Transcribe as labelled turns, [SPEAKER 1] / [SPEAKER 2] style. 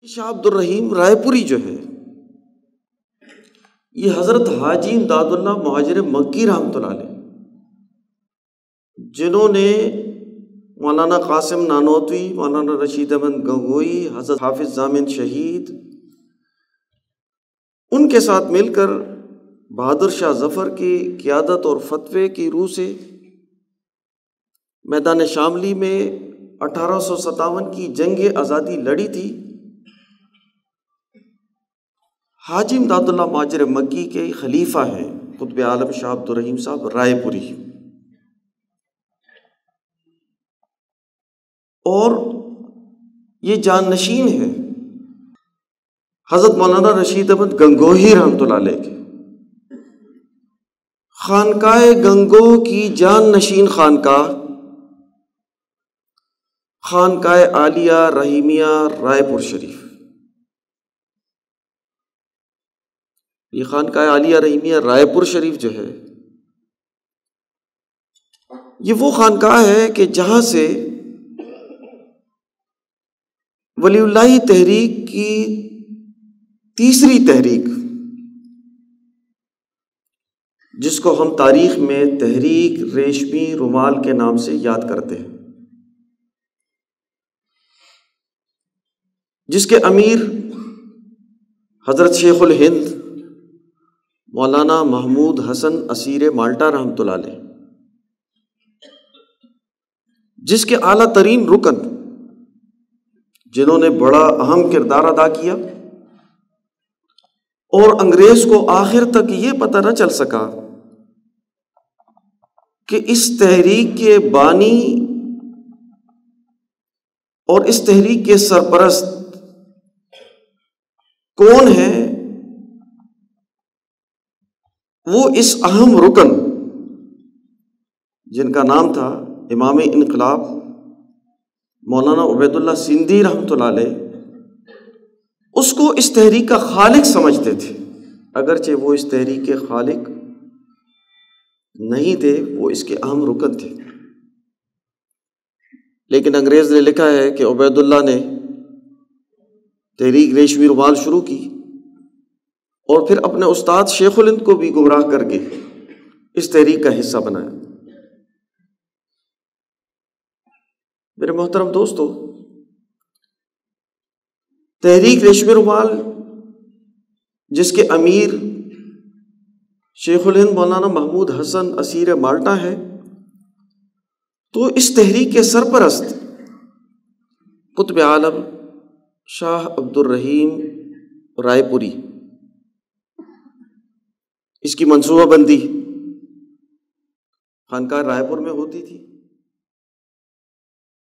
[SPEAKER 1] شاہ عبد الرحیم رائے پوری جو ہے یہ حضرت حاجی امداد اللہ مہاجر مکی رحمۃ اللہ علیہ، جنہوں نے مولانا قاسم نانوتوی، مولانا رشید احمد گنگوئی، حضرت حافظ ضامن شہید، ان کے ساتھ مل کر بہادر شاہ ظفر کی قیادت اور فتوے کی روح سے میدان شاملی میں 1857 کی جنگ آزادی لڑی تھی۔ حاجی امداد اللہ مہاجر مکی کے خلیفہ ہیں قطب عالم شاہ عبد الرحیم صاحب رائے پوری، اور یہ جانشین ہیں حضرت مولانا رشید احمد گنگوہی رحمۃ اللہ علیہ کے۔ خانقاہ گنگوہ کی جانشین خانقاہ عالیہ رحیمیہ رائے پور شریف۔ یہ خانقاہ عالیہ رحیمیہ رائے پور شریف جو ہے یہ وہ خانقاہ ہے کہ جہاں سے ولی اللہ تحریک کی تیسری تحریک، جس کو ہم تاریخ میں تحریک ریشمی رومال کے نام سے یاد کرتے ہیں، جس کے امیر حضرت شیخ الہند مولانا محمود حسن اسیر مالٹا رحمۃ اللہ علیہ، جس کے اعلیٰ ترین رکن جنہوں نے بڑا اہم کردار ادا کیا، اور انگریز کو آخر تک یہ پتہ نہ چل سکا کہ اس تحریک کے بانی اور اس تحریک کے سرپرست کون ہیں، وہ اس اہم رکن جن کا نام تھا امام انقلاب مولانا عبید اللہ سندھی رحمۃ اللہ علیہ، اس کو اس تحریک کا خالق سمجھتے تھے، اگرچہ وہ اس تحریک کے خالق نہیں تھے، وہ اس کے اہم رکن تھے۔ لیکن انگریز نے لکھا ہے کہ عبید اللہ نے تحریک ریشمی رومال شروع کی اور پھر اپنے استاد شیخ الہند کو بھی گمراہ کر کے اس تحریک کا حصہ بنایا۔ میرے محترم دوستو، تحریک ریشمی رومال جس کے امیر شیخ الہند مولانا محمود حسن اسیر مالٹا ہے، تو اس تحریک کے سرپرست قطب عالم شاہ عبد الرحیم رائے پوری، اس کی منصوبہ بندی خانقاہ رائے پور میں ہوتی تھی،